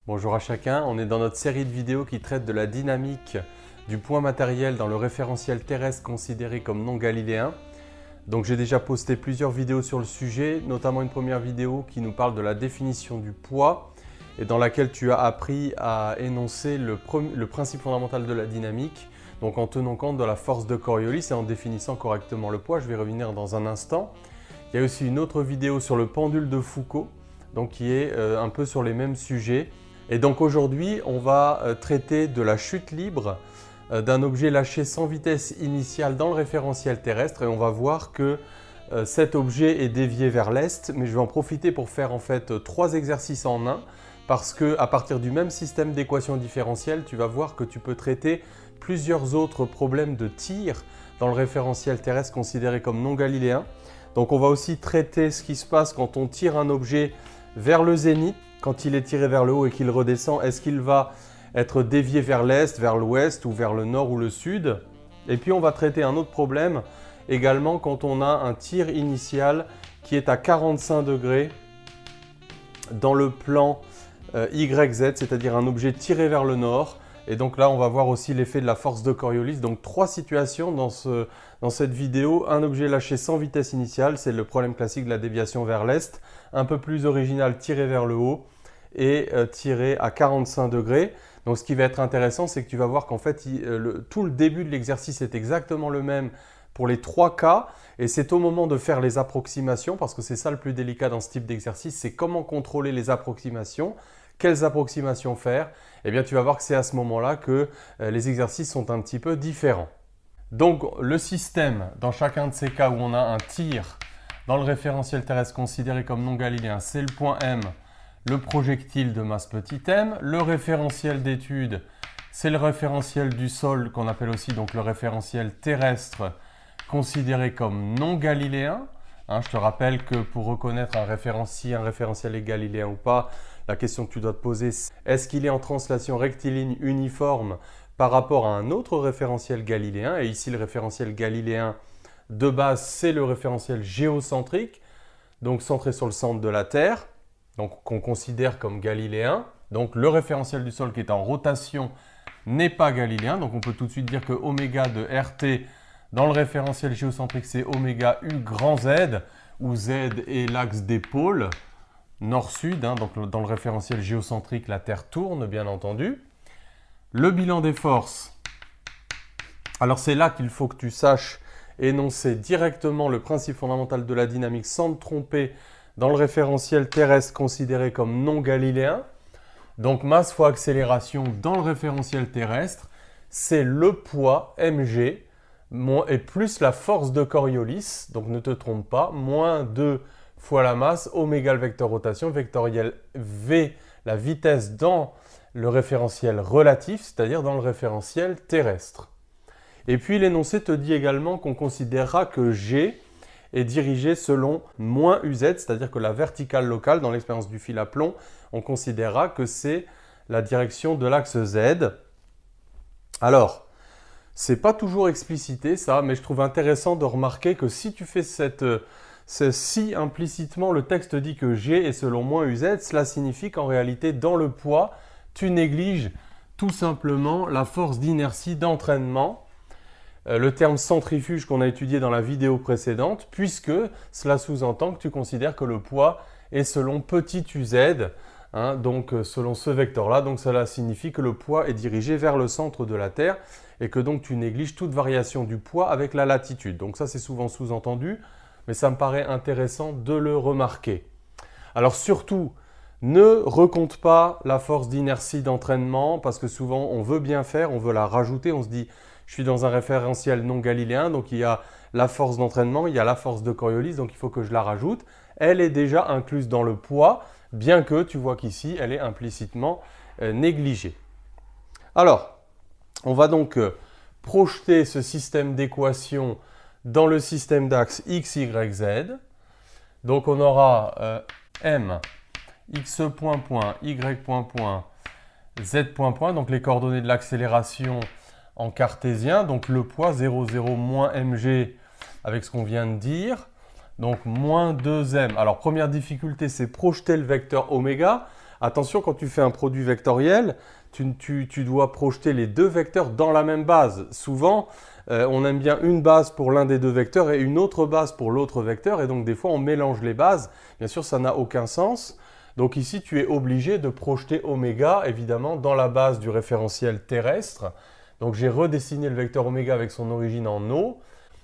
Bonjour à chacun, on est dans notre série de vidéos qui traite de la dynamique du point matériel dans le référentiel terrestre considéré comme non galiléen. Donc j'ai déjà posté plusieurs vidéos sur le sujet, notamment une première vidéo qui nous parle de la définition du poids et dans laquelle tu as appris à énoncer le principe fondamental de la dynamique, donc en tenant compte de la force de Coriolis et en définissant correctement le poids. Je vais revenir dans un instant. Il y a aussi une autre vidéo sur le pendule de Foucault, donc qui est un peu sur les mêmes sujets. Et donc aujourd'hui, on va traiter de la chute libre d'un objet lâché sans vitesse initiale dans le référentiel terrestre et on va voir que cet objet est dévié vers l'est, mais je vais en profiter pour faire en fait 3 exercices en un parce qu'à partir du même système d'équations différentielles, tu vas voir que tu peux traiter plusieurs autres problèmes de tir dans le référentiel terrestre considéré comme non galiléen. Donc on va aussi traiter ce qui se passe quand on tire un objet vers le zénith, quand il est tiré vers le haut et qu'il redescend, est-ce qu'il va être dévié vers l'est, vers l'ouest ou vers le nord ou le sud? Et puis on va traiter un autre problème également quand on a un tir initial qui est à 45 degrés dans le plan YZ, c'est-à-dire un objet tiré vers le nord. Et donc là, on va voir aussi l'effet de la force de Coriolis. Donc 3 situations dans cette vidéo. Un objet lâché sans vitesse initiale, c'est le problème classique de la déviation vers l'est. Un peu plus original, tiré vers le haut et tiré à 45 degrés. Donc ce qui va être intéressant, c'est que tu vas voir qu'en fait, tout le début de l'exercice est exactement le même pour les 3 cas. Et c'est au moment de faire les approximations, parce que c'est ça le plus délicat dans ce type d'exercice, c'est comment contrôler les approximations. Quelles approximations faire? Eh bien, tu vas voir que c'est à ce moment-là que les exercices sont un petit peu différents. Donc, le système, dans chacun de ces cas où on a un tir dans le référentiel terrestre considéré comme non galiléen, c'est le point M, le projectile de masse petit m. Le référentiel d'étude, c'est le référentiel du sol qu'on appelle aussi donc le référentiel terrestre considéré comme non galiléen. Je te rappelle que pour reconnaître si un référentiel est galiléen ou pas, la question que tu dois te poser, c'est est-ce qu'il est en translation rectiligne uniforme par rapport à un autre référentiel galiléen? Et ici, le référentiel galiléen de base, c'est le référentiel géocentrique, donc centré sur le centre de la Terre, donc qu'on considère comme galiléen. Donc le référentiel du sol qui est en rotation n'est pas galiléen. Donc on peut tout de suite dire que oméga de RT dans le référentiel géocentrique, c'est oméga U grand Z, où Z est l'axe des pôles nord-sud. Donc dans le référentiel géocentrique, la Terre tourne, bien entendu. Le bilan des forces. Alors c'est là qu'il faut que tu saches énoncer directement le principe fondamental de la dynamique sans te tromper dans le référentiel terrestre considéré comme non galiléen. Donc masse fois accélération dans le référentiel terrestre, c'est le poids mg et plus la force de Coriolis, donc ne te trompe pas, moins 2 fois la masse, oméga le vecteur rotation, vectoriel v, la vitesse dans le référentiel relatif, c'est-à-dire dans le référentiel terrestre. Et puis l'énoncé te dit également qu'on considérera que G est dirigé selon moins UZ, c'est-à-dire que la verticale locale, dans l'expérience du fil à plomb, on considérera que c'est la direction de l'axe Z. Alors, c'est pas toujours explicité ça, mais je trouve intéressant de remarquer que si tu fais si implicitement le texte dit que G est selon moins UZ, cela signifie qu'en réalité, dans le poids, tu négliges tout simplement la force d'inertie d'entraînement, le terme centrifuge qu'on a étudié dans la vidéo précédente, puisque cela sous-entend que tu considères que le poids est selon petit uz, donc selon ce vecteur-là. Donc cela signifie que le poids est dirigé vers le centre de la Terre et que donc tu négliges toute variation du poids avec la latitude. Donc ça c'est souvent sous-entendu, mais ça me paraît intéressant de le remarquer. Alors surtout, ne recompte pas la force d'inertie d'entraînement parce que souvent on veut bien faire, on veut la rajouter, on se dit je suis dans un référentiel non galiléen, donc il y a la force d'entraînement, il y a la force de Coriolis, donc il faut que je la rajoute. Elle est déjà incluse dans le poids, bien que tu vois qu'ici elle est implicitement négligée. Alors, on va donc projeter ce système d'équations dans le système d'axe x, y, z. Donc on aura m, x point point, y point point, z point point, donc les coordonnées de l'accélération en cartésien, donc le poids 0, 0 moins mg avec ce qu'on vient de dire. Donc moins 2m. Alors première difficulté, c'est projeter le vecteur oméga. Attention, quand tu fais un produit vectoriel, tu dois projeter les deux vecteurs dans la même base. Souvent, on aime bien une base pour l'un des deux vecteurs et une autre base pour l'autre vecteur. Et donc, des fois, on mélange les bases. Bien sûr, ça n'a aucun sens. Donc ici, tu es obligé de projeter oméga, évidemment, dans la base du référentiel terrestre. Donc, j'ai redessiné le vecteur oméga avec son origine en O.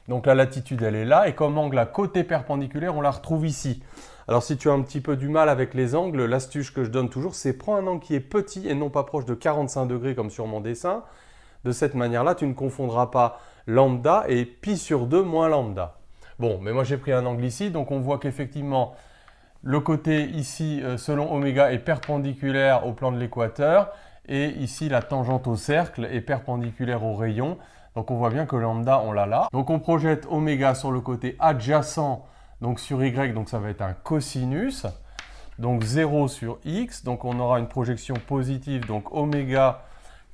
Donc, la latitude, elle est là. Et comme angle à côté perpendiculaire, on la retrouve ici. Alors, si tu as un petit peu du mal avec les angles, l'astuce que je donne toujours, c'est prends un angle qui est petit et non pas proche de 45 degrés comme sur mon dessin. De cette manière-là, tu ne confondras pas lambda et pi sur 2 moins lambda. Bon, mais moi j'ai pris un angle ici, donc on voit qu'effectivement, le côté ici, selon oméga, est perpendiculaire au plan de l'équateur. Et ici, la tangente au cercle est perpendiculaire au rayon. Donc on voit bien que lambda, on l'a là. Donc on projette oméga sur le côté adjacent, donc sur y, donc ça va être un cosinus. Donc 0 sur x, donc on aura une projection positive, donc oméga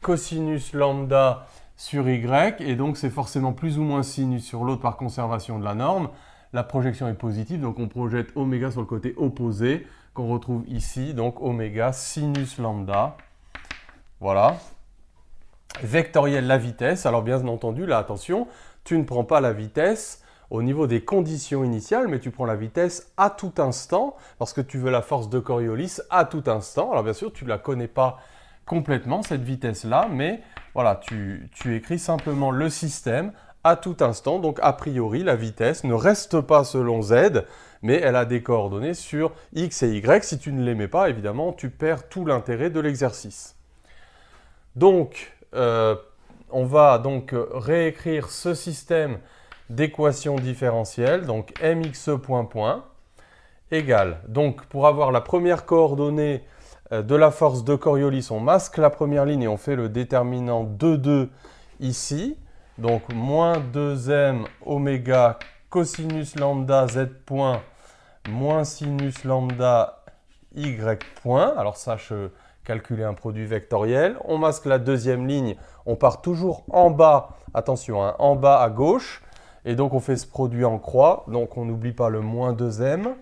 cosinus lambda sur y, et donc c'est forcément plus ou moins sinus sur l'autre par conservation de la norme. La projection est positive, donc on projette oméga sur le côté opposé, qu'on retrouve ici, donc oméga sinus lambda. Voilà. Vectoriel la vitesse, alors bien entendu, là attention, tu ne prends pas la vitesse au niveau des conditions initiales, mais tu prends la vitesse à tout instant, parce que tu veux la force de Coriolis à tout instant. Alors bien sûr, tu ne la connais pas complètement, cette vitesse-là, mais voilà, tu écris simplement le système à tout instant. Donc a priori, la vitesse ne reste pas selon z, mais elle a des coordonnées sur x et y. Si tu ne les mets pas, évidemment, tu perds tout l'intérêt de l'exercice. Donc, on va donc réécrire ce système d'équations différentielles, donc mx point égale. Donc, pour avoir la première coordonnée de la force de Coriolis, on masque la première ligne et on fait le déterminant 2 ici. Donc, moins 2m oméga cosinus lambda z point moins sinus lambda y point. Alors, sache calculer un produit vectoriel. On masque la deuxième ligne. On part toujours en bas. Attention, hein, en bas à gauche. Et donc, on fait ce produit en croix. Donc, on n'oublie pas le moins 2m.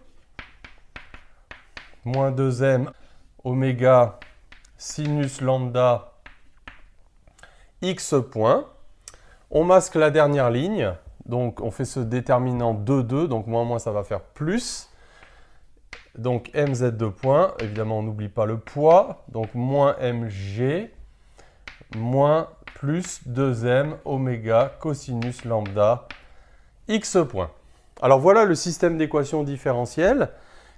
Moins 2m oméga sinus lambda x point. On masque la dernière ligne. Donc, on fait ce déterminant 2. Donc, moins, ça va faire plus. Donc, mz2 point. Évidemment, on n'oublie pas le poids. Donc, moins mg moins plus 2m oméga cosinus lambda x point. Alors, voilà le système d'équations différentielles,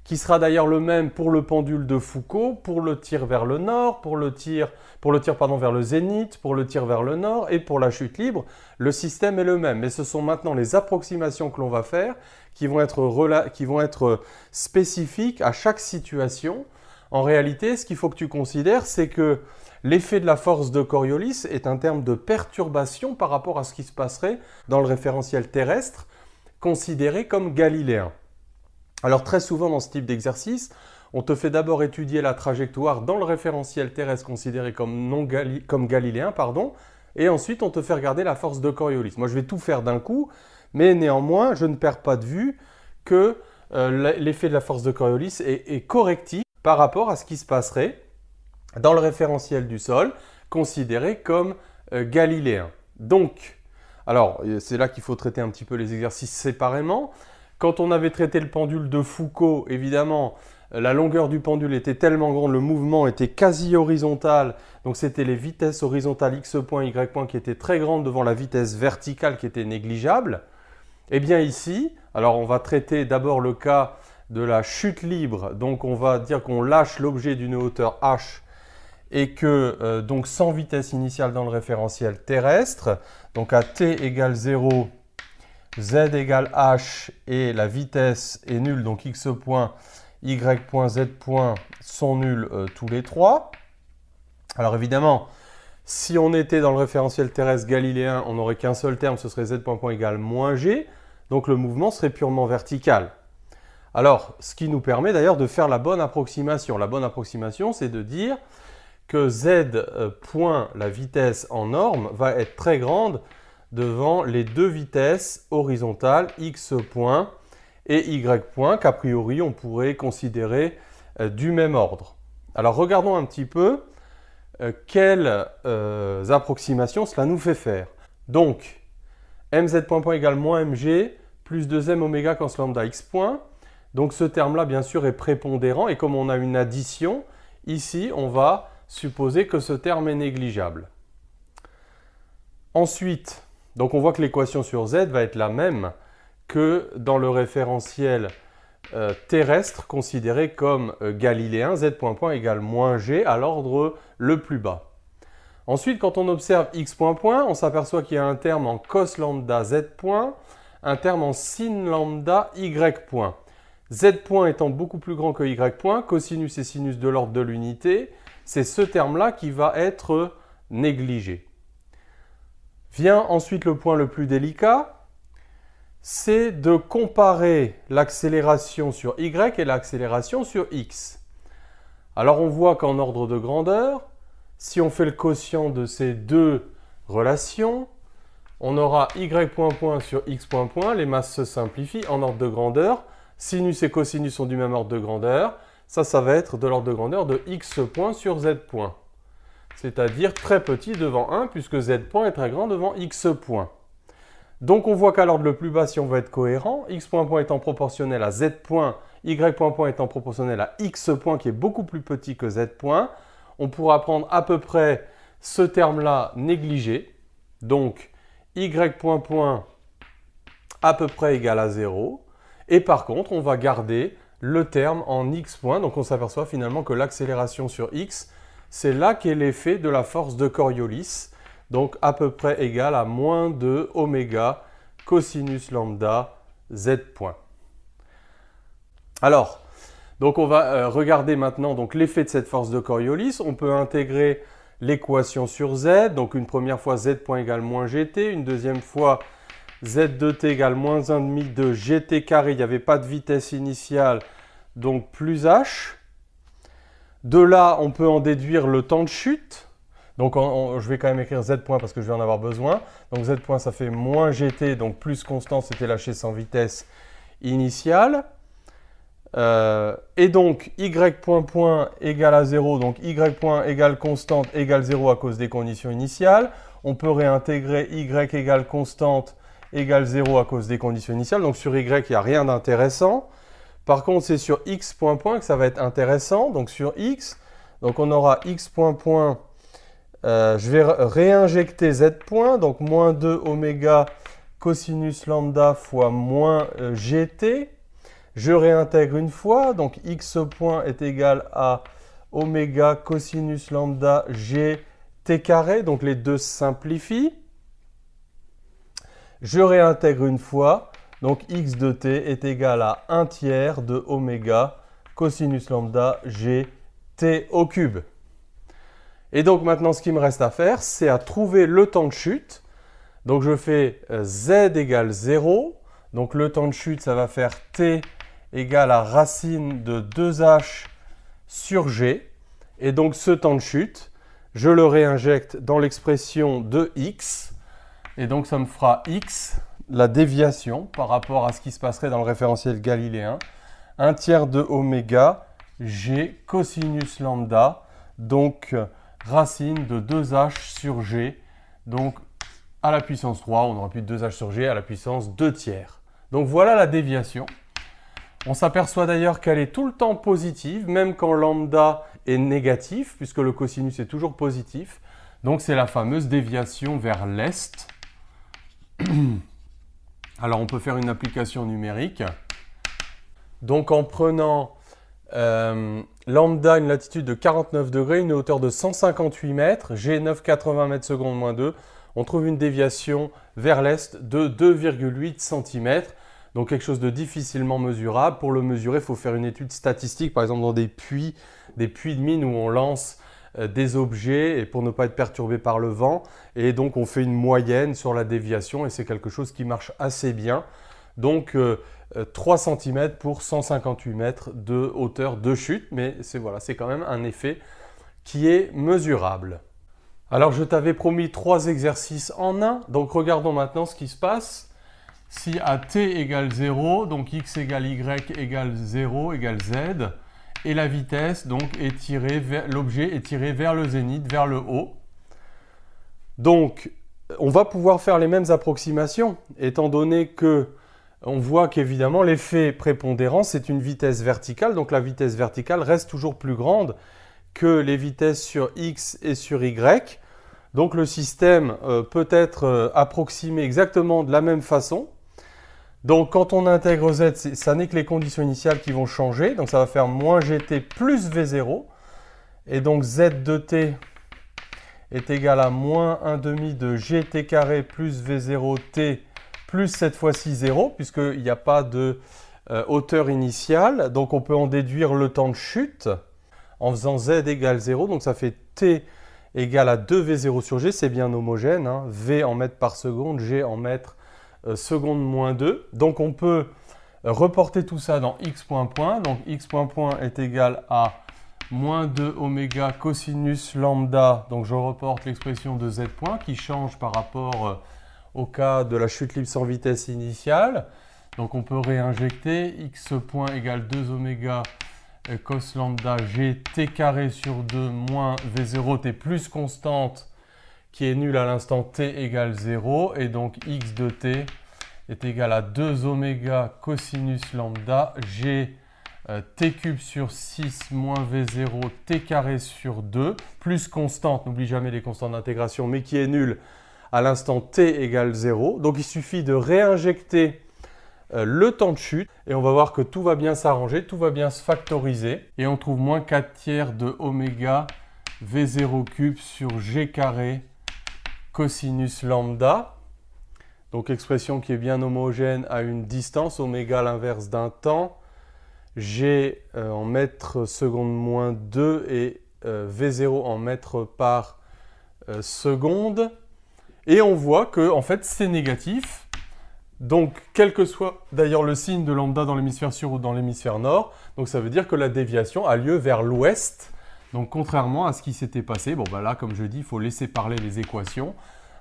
qui sera d'ailleurs le même pour le pendule de Foucault, pour le tir vers le nord, pour le tir vers le zénith, pour le tir vers le nord et pour la chute libre. Le système est le même, mais ce sont maintenant les approximations que l'on va faire qui vont être spécifiques à chaque situation. En réalité, ce qu'il faut que tu considères, c'est que l'effet de la force de Coriolis est un terme de perturbation par rapport à ce qui se passerait dans le référentiel terrestre, considéré comme galiléen. Alors très souvent dans ce type d'exercice, on te fait d'abord étudier la trajectoire dans le référentiel terrestre considéré comme galiléen, et ensuite on te fait regarder la force de Coriolis. Moi je vais tout faire d'un coup, mais néanmoins je ne perds pas de vue que l'effet de la force de Coriolis est correctif par rapport à ce qui se passerait dans le référentiel du sol considéré comme galiléen. Donc, alors c'est là qu'il faut traiter un petit peu les exercices séparément. Quand on avait traité le pendule de Foucault, évidemment, la longueur du pendule était tellement grande, le mouvement était quasi horizontal, donc c'était les vitesses horizontales x point, y point qui étaient très grandes devant la vitesse verticale qui était négligeable. Et bien ici, alors on va traiter d'abord le cas de la chute libre, donc on va dire qu'on lâche l'objet d'une hauteur h et que donc sans vitesse initiale dans le référentiel terrestre, donc à t égale 0, z égale h et la vitesse est nulle, donc x point, y point, z point sont nuls tous les trois. Alors évidemment, si on était dans le référentiel terrestre galiléen, on n'aurait qu'un seul terme, ce serait z point égale moins g, donc le mouvement serait purement vertical. Alors, ce qui nous permet d'ailleurs de faire la bonne approximation. La bonne approximation, c'est de dire que z point, la vitesse en norme, va être très grande devant les deux vitesses horizontales x point et y point qu'a priori on pourrait considérer du même ordre. Alors regardons un petit peu quelles approximations cela nous fait faire. Donc, mz point égale moins mg plus 2m oméga cos lambda x point. Donc ce terme-là, bien sûr, est prépondérant. Et comme on a une addition, ici, on va supposer que ce terme est négligeable. Ensuite, donc on voit que l'équation sur z va être la même que dans le référentiel terrestre considéré comme galiléen, z point égale moins g à l'ordre le plus bas. Ensuite, quand on observe x point, on s'aperçoit qu'il y a un terme en cos lambda z point, un terme en sin lambda y point. Z point étant beaucoup plus grand que y point, cosinus et sinus de l'ordre de l'unité, c'est ce terme-là qui va être négligé. Vient ensuite le point le plus délicat, c'est de comparer l'accélération sur y et l'accélération sur x. Alors on voit qu'en ordre de grandeur, si on fait le quotient de ces deux relations, on aura y point sur x point, les masses se simplifient en ordre de grandeur. Sinus et cosinus sont du même ordre de grandeur. Ça va être de l'ordre de grandeur de x point sur z point. C'est-à-dire très petit devant 1, puisque z point est très grand devant x point. Donc on voit qu'à l'ordre le plus bas, si on veut être cohérent, x point étant proportionnel à z point, y point étant proportionnel à x point qui est beaucoup plus petit que z point, on pourra prendre à peu près ce terme-là négligé. Donc y point à peu près égal à 0. Et par contre, on va garder le terme en x point. Donc on s'aperçoit finalement que l'accélération sur x, c'est là qu'est l'effet de la force de Coriolis. Donc à peu près égal à moins 2 oméga cosinus lambda z point. Alors, donc on va regarder maintenant l'effet de cette force de Coriolis. On peut intégrer l'équation sur z. Donc une première fois z point égale moins gt, une deuxième fois z de t égale moins 1,5 de gt carré. Il n'y avait pas de vitesse initiale, donc plus h. De là, on peut en déduire le temps de chute. Donc je vais quand même écrire z point parce que je vais en avoir besoin. Donc z point, ça fait moins gt, donc plus constant, c'était lâché sans vitesse initiale. Et donc y point égale à 0, donc y point égale constante égale 0 à cause des conditions initiales. On peut réintégrer y égale constante égale 0 à cause des conditions initiales. Donc sur y, il n'y a rien d'intéressant. Par contre, c'est sur x point que ça va être intéressant. Donc sur x, donc on aura x point, je vais réinjecter z point, donc moins 2 oméga cosinus lambda fois moins gt. Je réintègre une fois, donc x point est égal à oméga cosinus lambda gt carré, donc les deux se simplifient. Je réintègre une fois, donc x de t est égal à 1 tiers de oméga cosinus lambda gt au cube. Et donc maintenant, ce qu'il me reste à faire, c'est à trouver le temps de chute. Donc je fais z égale 0. Donc le temps de chute, ça va faire t égale à racine de 2h sur g. Et donc ce temps de chute, je le réinjecte dans l'expression de x. Et donc ça me fera x, la déviation par rapport à ce qui se passerait dans le référentiel galiléen. 1 tiers de oméga g cosinus lambda. Donc racine de 2h sur g. Donc à la puissance 3, on aura plus de 2h sur g à la puissance 2 tiers. Donc voilà la déviation. On s'aperçoit d'ailleurs qu'elle est tout le temps positive, même quand lambda est négatif, puisque le cosinus est toujours positif. Donc c'est la fameuse déviation vers l'est. Alors on peut faire une application numérique. Donc en prenant lambda, une latitude de 49 degrés, une hauteur de 158 mètres, g 9,80 mètres secondes moins 2, on trouve une déviation vers l'est de 2,8 cm. Donc quelque chose de difficilement mesurable. Pour le mesurer, il faut faire une étude statistique, par exemple dans des puits de mine où on lance des objets et pour ne pas être perturbé par le vent. Et donc on fait une moyenne sur la déviation et c'est quelque chose qui marche assez bien. Donc 3 cm pour 158 mètres de hauteur de chute, mais c'est quand même un effet qui est mesurable. Alors je t'avais promis 3 exercices en un, donc regardons maintenant ce qui se passe. Si à t égale 0, donc x égale y égale 0 égale z, et la vitesse donc est tirée vers l'objet est tiré vers le zénith, vers le haut. Donc on va pouvoir faire les mêmes approximations étant donné que on voit qu'évidemment l'effet prépondérant c'est une vitesse verticale, donc la vitesse verticale reste toujours plus grande que les vitesses sur x et sur y. Donc le système peut être approximé exactement de la même façon. Donc quand on intègre z, ça n'est que les conditions initiales qui vont changer. Donc ça va faire moins gt plus v0. Et donc z de t est égal à moins 1 demi de gt carré plus v0t plus cette fois-ci 0, puisqu'il n'y a pas de hauteur initiale. Donc on peut en déduire le temps de chute en faisant z égale 0. Donc ça fait t égale à 2v0 sur g, c'est bien homogène, hein. V en mètres par seconde, g en mètres seconde moins 2. Donc on peut reporter tout ça dans x point point. Donc x point point est égal à moins 2 oméga cosinus lambda. Donc je reporte l'expression de z point qui change par rapport au cas de la chute libre sans vitesse initiale. Donc on peut réinjecter x point égale 2 oméga cos lambda g t carré sur 2 moins v0 t plus constante qui est nulle à l'instant t égale 0. Et donc x de t est égal à 2 oméga cosinus lambda g t cube sur 6 moins v0 t carré sur 2 plus constante, n'oublie jamais les constantes d'intégration, mais qui est nulle à l'instant t égale 0. Donc il suffit de réinjecter le temps de chute et on va voir que tout va bien s'arranger, tout va bien se factoriser et on trouve moins 4 tiers de oméga v0 cube sur g carré cosinus lambda. Donc expression qui est bien homogène à une distance, oméga l'inverse d'un temps, g en mètres seconde moins 2 et v0 en mètres par seconde. Et on voit que en fait c'est négatif. Donc, quel que soit d'ailleurs le signe de lambda dans l'hémisphère sud ou dans l'hémisphère nord, donc ça veut dire que la déviation a lieu vers l'ouest. Donc, contrairement à ce qui s'était passé, bon ben là, comme je dis, il faut laisser parler les équations.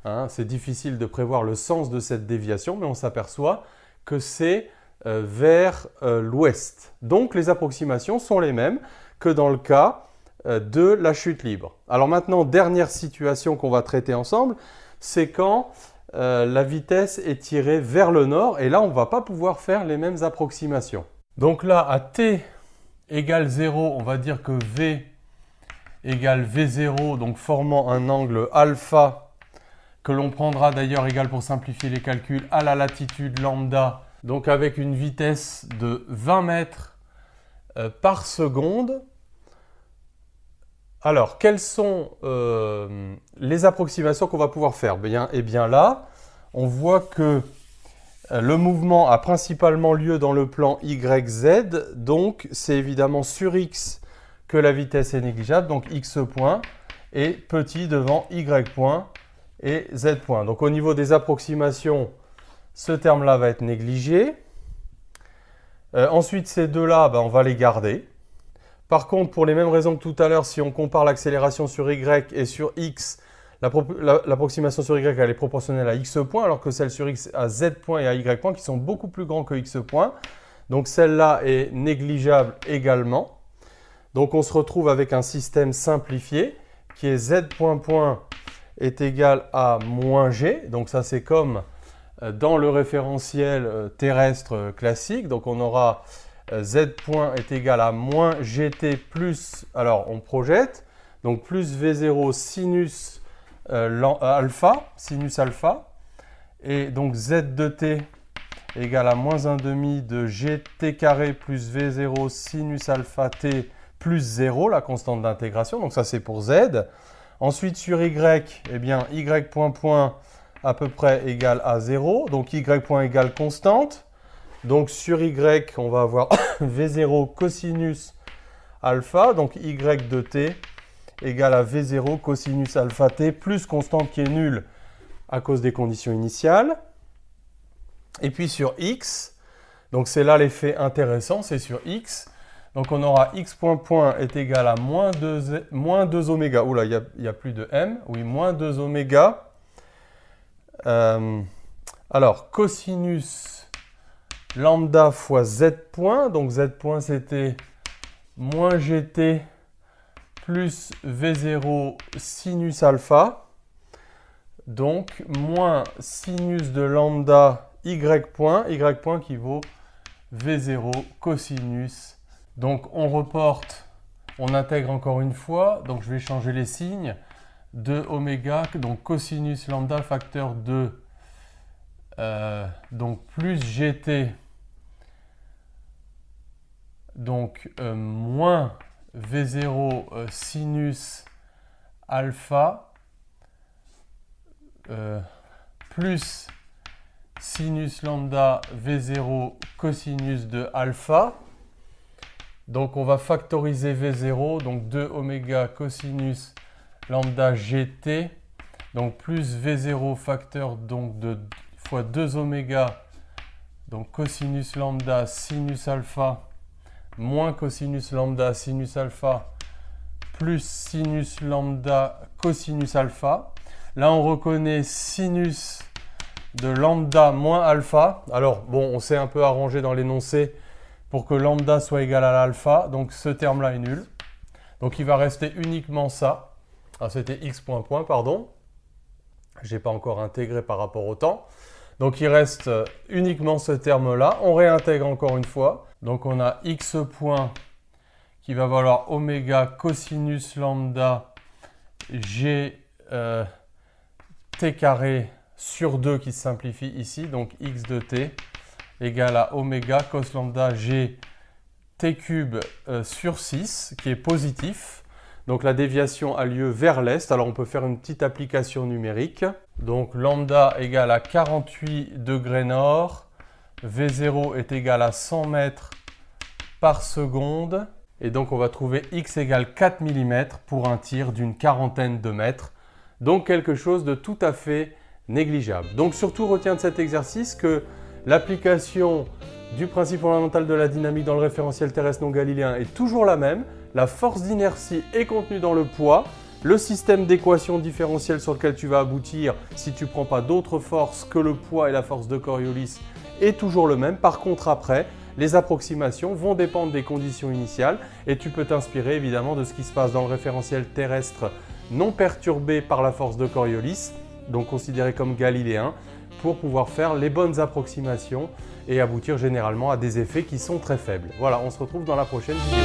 Hein, c'est difficile de prévoir le sens de cette déviation, mais on s'aperçoit que c'est vers l'ouest. Donc, les approximations sont les mêmes que dans le cas de la chute libre. Alors maintenant, dernière situation qu'on va traiter ensemble, c'est quand la vitesse est tirée vers le nord et là on ne va pas pouvoir faire les mêmes approximations. Donc là à t égale 0, on va dire que v égale v0, donc formant un angle alpha que l'on prendra d'ailleurs égal pour simplifier les calculs à la latitude lambda, donc avec une vitesse de 20 mètres par seconde. Alors, quelles sont les approximations qu'on va pouvoir faire? Eh bien là, on voit que le mouvement a principalement lieu dans le plan YZ, donc c'est évidemment sur X que la vitesse est négligeable, donc X point est petit devant Y point et Z point. Donc au niveau des approximations, ce terme-là va être négligé. Ensuite, ces deux-là, on va les garder. Par contre, pour les mêmes raisons que tout à l'heure, si on compare l'accélération sur Y et sur X, l'approximation sur Y elle est proportionnelle à X point, alors que celle sur X à Z point et à Y point qui sont beaucoup plus grands que X point. Donc celle-là est négligeable également. Donc on se retrouve avec un système simplifié qui est Z point point est égal à moins G. Donc ça c'est comme dans le référentiel terrestre classique. Donc on aura Z point est égal à moins GT plus, alors on projette, donc plus V0 sinus alpha, et donc Z de t égale à moins 1 demi de GT carré plus V0 sinus alpha t plus 0, la constante d'intégration, donc ça c'est pour Z. Ensuite sur Y, eh bien Y point point à peu près égale à 0, donc Y point égale constante. Donc sur Y, on va avoir V0 cosinus alpha, donc Y de t égale à V0 cosinus alpha t plus constante qui est nulle à cause des conditions initiales. Et puis sur X, donc c'est là l'effet intéressant, c'est sur X. Donc on aura X point point est égal à moins 2 oméga. Oula, il n'y a plus de M. Oui, moins 2 oméga. Alors, cosinus lambda fois Z point. Donc Z point c'était moins gt plus v0 sinus alpha. Donc, moins sinus de lambda y point qui vaut v0 cosinus. Donc, on reporte, on intègre encore une fois. Donc, je vais changer les signes. 2 oméga, donc cosinus lambda facteur 2, donc plus gt, donc moins v0 sinus alpha, plus sinus lambda v0 cosinus de alpha. Donc on va factoriser v0, donc 2 oméga cosinus lambda gt, donc plus v0 facteur donc de fois 2 oméga, donc cosinus lambda sinus alpha, moins cosinus lambda sinus alpha, plus sinus lambda cosinus alpha. Là, on reconnaît sinus de lambda moins alpha. Alors, bon, on s'est un peu arrangé dans l'énoncé pour que lambda soit égal à l'alpha. Donc, ce terme-là est nul. Donc, il va rester uniquement ça. Ah, c'était x point, pardon. Je n'ai pas encore intégré par rapport au temps. Donc, il reste uniquement ce terme-là. On réintègre encore une fois. Donc, on a x point qui va valoir oméga cosinus lambda g t carré sur 2 qui se simplifie ici. Donc, x de t égale à oméga cos lambda g t cube sur 6 qui est positif. Donc la déviation a lieu vers l'est. Alors on peut faire une petite application numérique. Donc lambda égale à 48 degrés nord. V0 est égal à 100 mètres par seconde. Et donc on va trouver x égale 4 mm pour un tir d'une quarantaine de mètres. Donc quelque chose de tout à fait négligeable. Donc surtout retiens de cet exercice que l'application du principe fondamental de la dynamique dans le référentiel terrestre non galiléen est toujours la même. La force d'inertie est contenue dans le poids. Le système d'équation différentielle sur lequel tu vas aboutir, si tu ne prends pas d'autres forces que le poids et la force de Coriolis, est toujours le même. Par contre, après, les approximations vont dépendre des conditions initiales et tu peux t'inspirer évidemment de ce qui se passe dans le référentiel terrestre non perturbé par la force de Coriolis, donc considéré comme galiléen, pour pouvoir faire les bonnes approximations et aboutir généralement à des effets qui sont très faibles. Voilà, on se retrouve dans la prochaine vidéo.